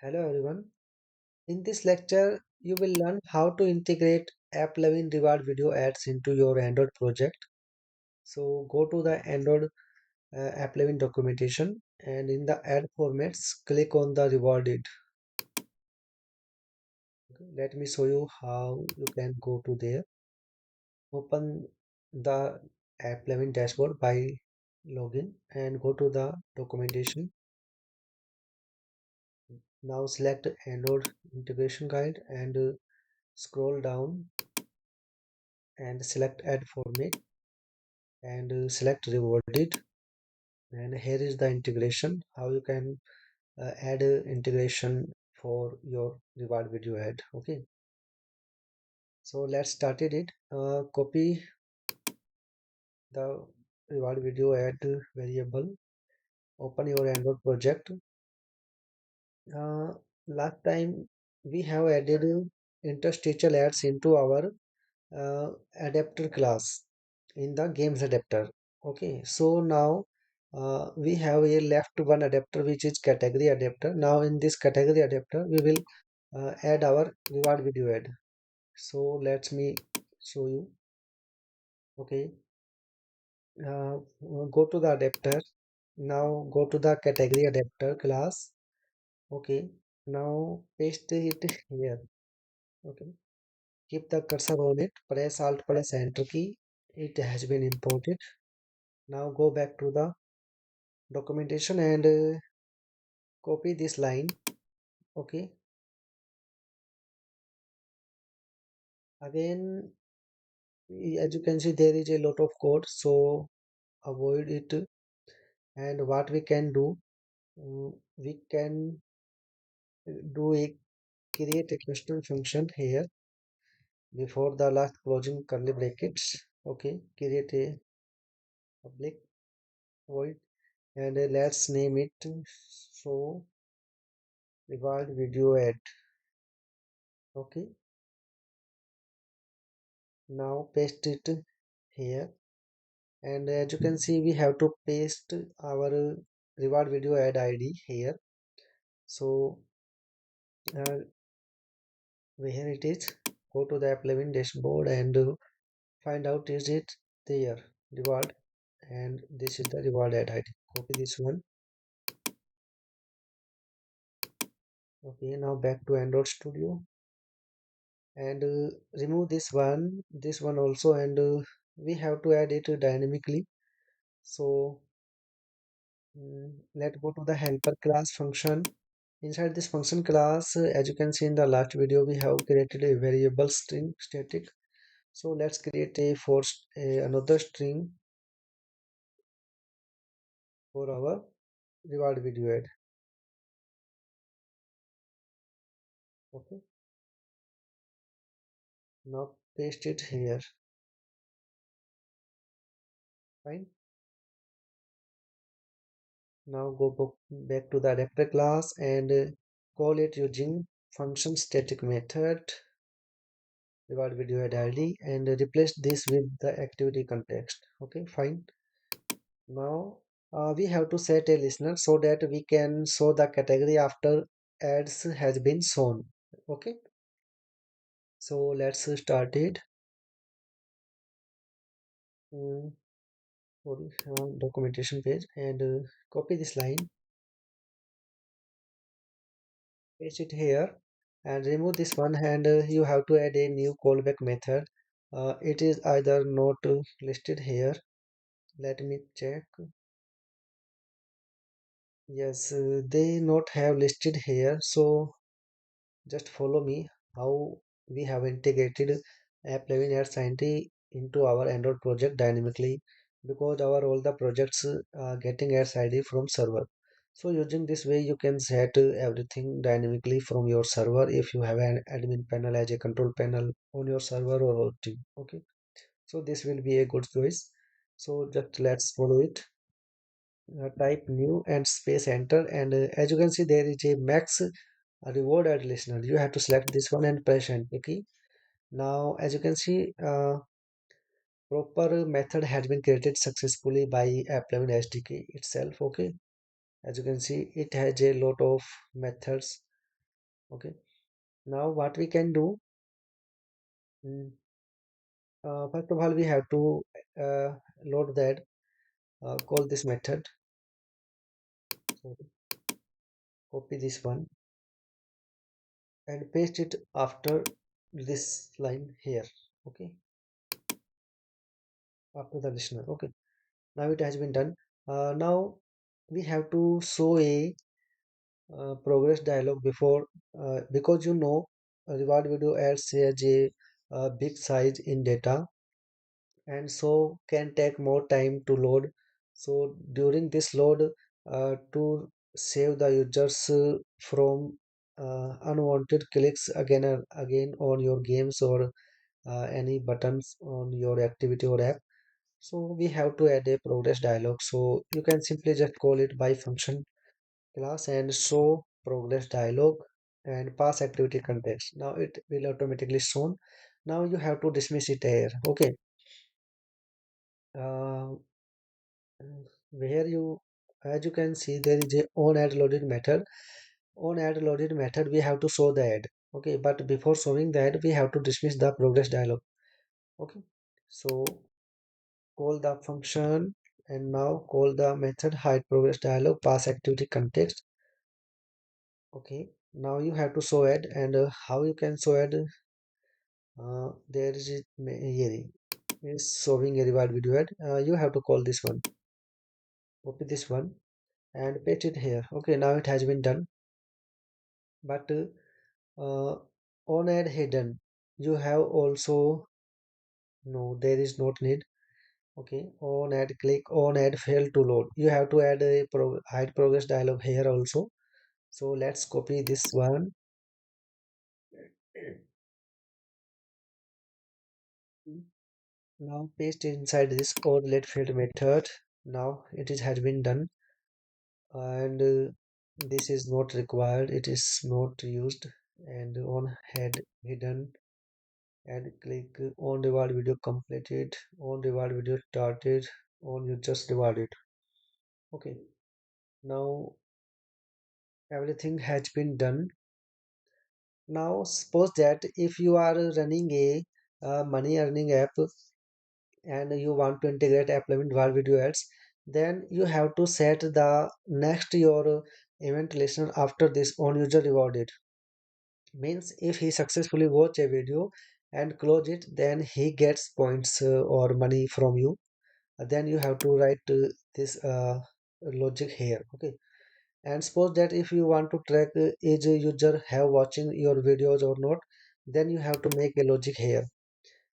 Hello everyone. In this lecture, you will learn how to integrate AppLovin Reward Video Ads into your Android project. So go to the Android AppLovin documentation and in the ad formats, click on the rewarded. Okay, let me show you how you can go to there. Open the AppLovin dashboard by login and go to the documentation. Now select Android integration guide and scroll down and select add format and select rewarded, and here is the integration how you can add integration for your reward video ad. Okay, so let's started it. Copy the reward video ad variable, open your Android project. uh, Last time we have added interstitial ads into our uh, adapter class in the games adapter. Okay, so now we have a left one adapter which is category adapter. Now in this category adapter we will add our reward video ad. So let me show you. Okay, uh, go to the adapter. Now go to the category adapter class. Okay, now paste it here. Okay, keep the cursor on it, press alt plus enter key. It has been imported. Now go back to the documentation and copy this line. Okay, again, as you can see there is a lot of code, so avoid it. And what we can do, we can do a create a custom function here before the last closing curly brackets. Okay, create a public void and let's name it so reward video ad. Okay, now paste it here, and as you can see we have to paste our reward video ad id here. So here it is. Go to the AppLovin dashboard and find out is it there reward, and this is the reward ad id. Copy this one. Okay, now back to Android Studio and remove this one also, and we have to add it dynamically. So let's go to the helper class function. Inside this function class, as you can see in the last video, we have created a variable string static. So let's create another string for our reward video ad. Okay, now paste it here. Fine. Now back to the adapter class and call it using function static method reward video ad id and replace this with the activity context. Okay, fine. Now we have to set a listener so that we can show the category after ads has been shown. Okay, so let's start it. Mm, sorry, documentation page and copy this line, paste it here, and remove this one. And you have to add a new callback method. It is either not listed here. Let me check. Yes, they not have listed here. So just follow me how we have integrated AppLovin Ads ID into our Android project dynamically, because our all the projects are getting Ads ID from server. So using this way you can set everything dynamically from your server if you have an admin panel as a control panel on your server or hosting. Okay, so this will be a good choice. So just let's follow it. Type new and space enter, and as you can see there is a max reward ad listener. You have to select this one and press enter key. Now as you can see, proper method has been created successfully by AppLovin SDK itself. Okay, as you can see it has a lot of methods Okay, now what we can do, mm, first of all we have to uh, load that, call this method. So copy this one and paste it after this line here. Okay, after the listener. Okay, now it has been done. Now we have to show a progress dialog before, because reward video ads has a big size in data, and so can take more time to load. So during this load, to save the users from unwanted clicks again and again on your games or any buttons on your activity or app, so we have to add a progress dialog. So you can simply just call it by function class and show progress dialog and pass activity context. Now it will automatically shown. Now you have to dismiss it here. Okay, uh, where you, as you can see, there is a on ad loaded method. On ad loaded method we have to show the ad. Okay, but before showing the ad we have to dismiss the progress dialog. Okay, so call the function and now call the method hide progress dialog pass activity context. Okay, now you have to show ad, and how you can show ad, there is here is showing a reward video ad. You have to call this one, copy this one and paste it here. Okay, now it has been done. But on ad hidden, you have also, no, there is not need. Okay, on ad click on ad fail to load. You have to add a hide progress dialog here also. So let's copy this one. Now paste inside this or let field method. Now it is has been done, and this is not required. It is not used. And on head hidden and click on reward video completed, on reward video started, on you just rewarded. Okay, now everything has been done. Now suppose that if you are running a money earning app and you want to integrate AppLovin Reward Video Ads, then you have to set the next your event listener after this on user rewarded. Means if he successfully watch a video and close it, then he gets points or money from you. Then you have to write this logic here. Okay. And suppose that if you want to track is a user have watching your videos or not, then you have to make a logic here.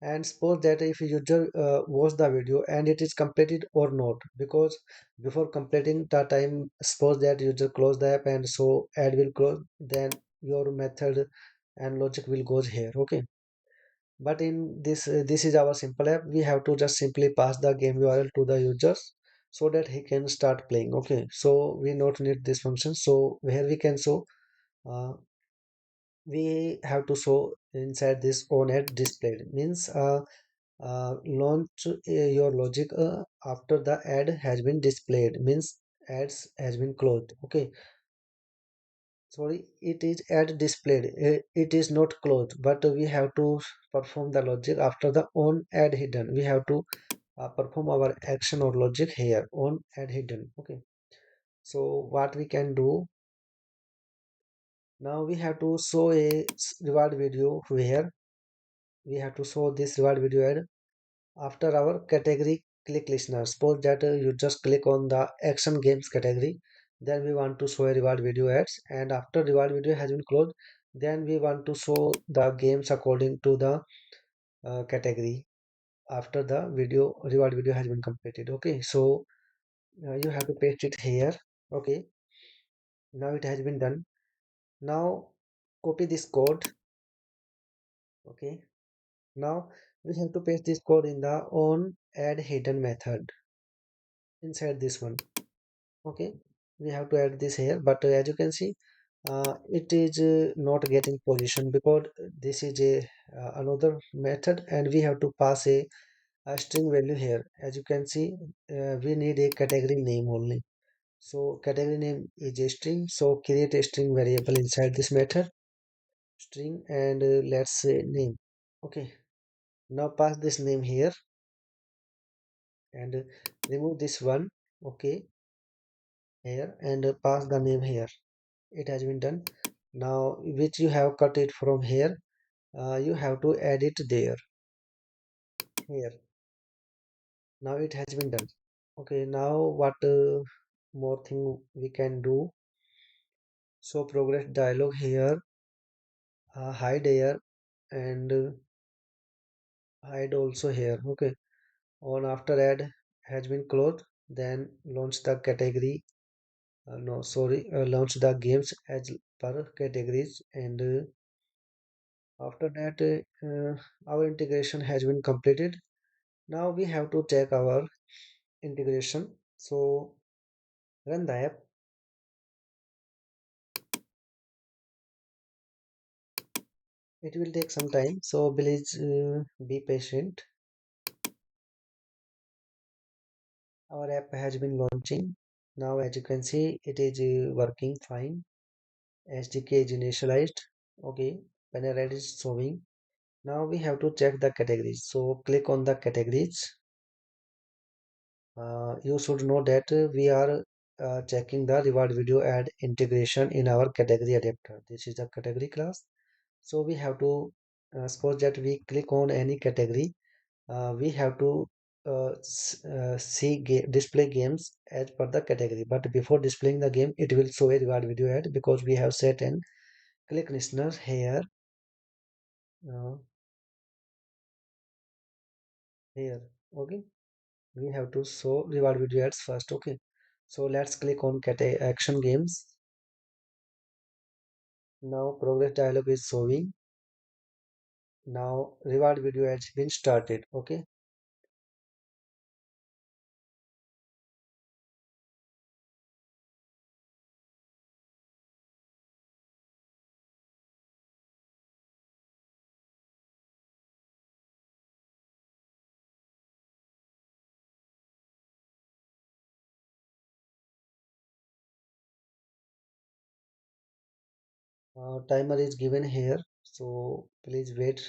And suppose that if user watch the video and it is completed or not, because before completing the time, suppose that user close the app and so ad will close, then your method and logic will goes here. Okay, but in this is our simple app, we have to just simply pass the game URL to the users so that he can start playing. Okay, so we not need this function. So where we can show, uh, we have to show inside this on ad displayed, means launch your logic after the ad has been displayed, means ads has been closed. Okay, sorry, it is ad displayed, it is not closed, but we have to perform the logic after the on ad hidden. We have to perform our action or logic here on ad hidden. Okay, so what we can do now, we have to show a reward video where we have to show this reward video ad after our category click listener. Suppose that you just click on the action games category, then we want to show a reward video ads, and after reward video has been closed, then we want to show the games according to the category after the video reward video has been completed. Okay, so you have to paste it here. Okay, now it has been done. Now copy this code. Okay, now we have to paste this code in the on add hidden method inside this one. Okay, we have to add this here, but as you can see, it is not getting position because this is a another method and we have to pass a string value here. As you can see, we need a category name only. So category name is a string, so create a string variable inside this method. string, and let's say name. Okay, now pass this name here, and remove this one. Okay, here, and pass the name here. It has been done. Now which you have cut it from here, you have to add it there, here. Now it has been done. Okay, now what more thing we can do? So progress dialog here, hide here, and hide also here. Okay, on after add has been closed, then launch the category. No, sorry, launch the games as per categories, and after that our integration has been completed. Now we have to check our integration. So run the app. It will take some time, so please be patient. Our app has been launching. Now as you can see, it is working fine. SDK is initialized. Okay, bannerad is showing. Now we have to check the categories. So click on the categories. You should know that we are checking the reward video ad integration in our category adapter. This is the category class. So we have to suppose that we click on any category, we have to see display games as per the category. But before displaying the game, it will show a reward video ad because we have set an click listener here. Uh, Here, okay. We have to show reward video ads first. Okay, so let's click on action games. Now progress dialog is showing. Now reward video ads been started. Okay, timer is given here, so please wait.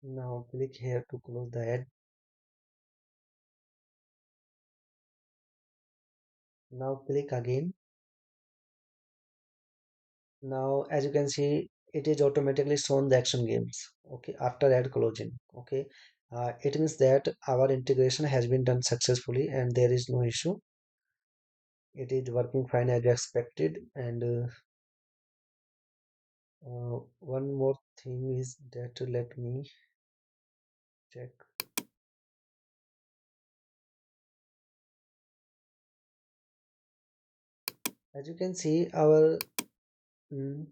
Now click here to close the ad. Now click again. Now as you can see, it is automatically shown the action games. Okay, after ad closing. Okay, it means that our integration has been done successfully and there is no issue. It is working fine as expected. And one more thing is that, let me check. As you can see, our mm,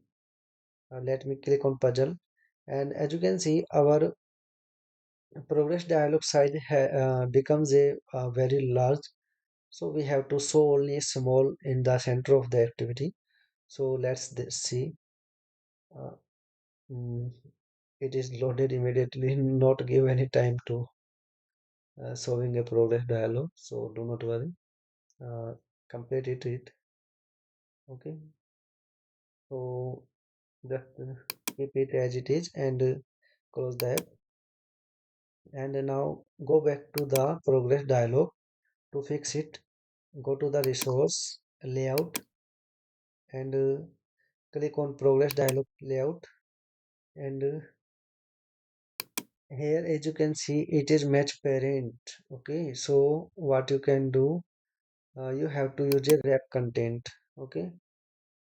let me click on puzzle, and as you can see, our progress dialog side becomes a very large. So we have to show only small in the center of the activity. So let's see. Uh, mm, it is loaded immediately, not give any time to showing a progress dialog. So do not worry. Uh, Complete it. Okay. So just keep it as it is, and close the app. And now go back to the progress dialog. To fix it, go to the resource layout, and click on progress dialog layout, and here as you can see, it is match parent. Okay, so what you can do, you have to use a wrap content. Okay,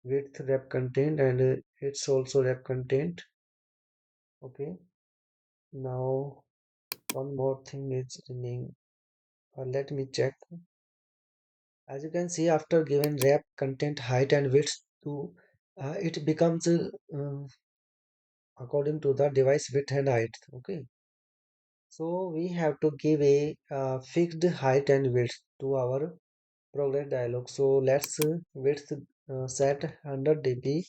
with wrap content, and it's also wrap content. Okay, now one more thing is remaining. Let me check. As you can see, after given wrap content height and width to, it becomes according to the device width and height. Okay, so we have to give a fixed height and width to our progress dialog. So let's width set 100 dp,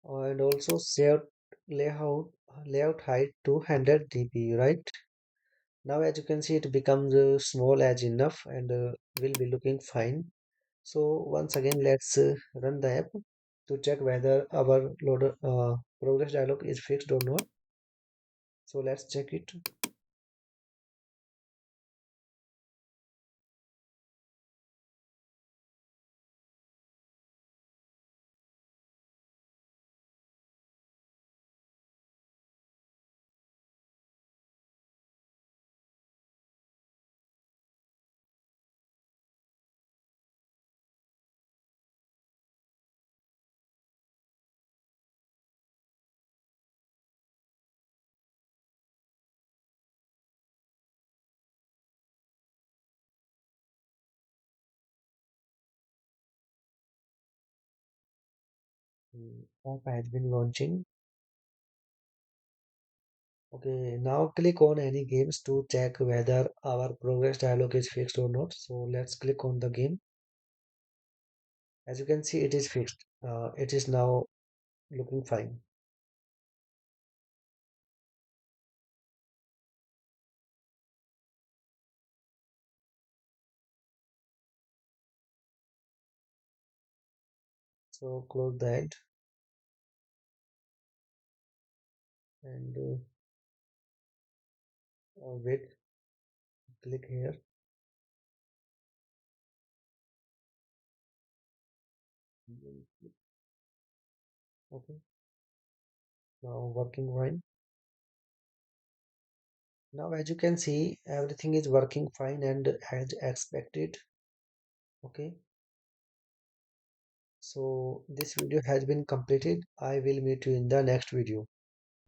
and also set layout height to 100 dp, right? Now as you can see, it becomes small as enough, and will be looking fine. So once again, let's run the app to check whether our loader progress dialog is fixed or not. So let's check it. App has been launching. Okay, now click on any games to check whether our progress dialog is fixed or not. So let's click on the game. As you can see, it is fixed. It is now looking fine. So close that and wait. Click here. Okay, now working fine. Now, as you can see, everything is working fine and as expected. Okay, so this video has been completed. I will meet you in the next video.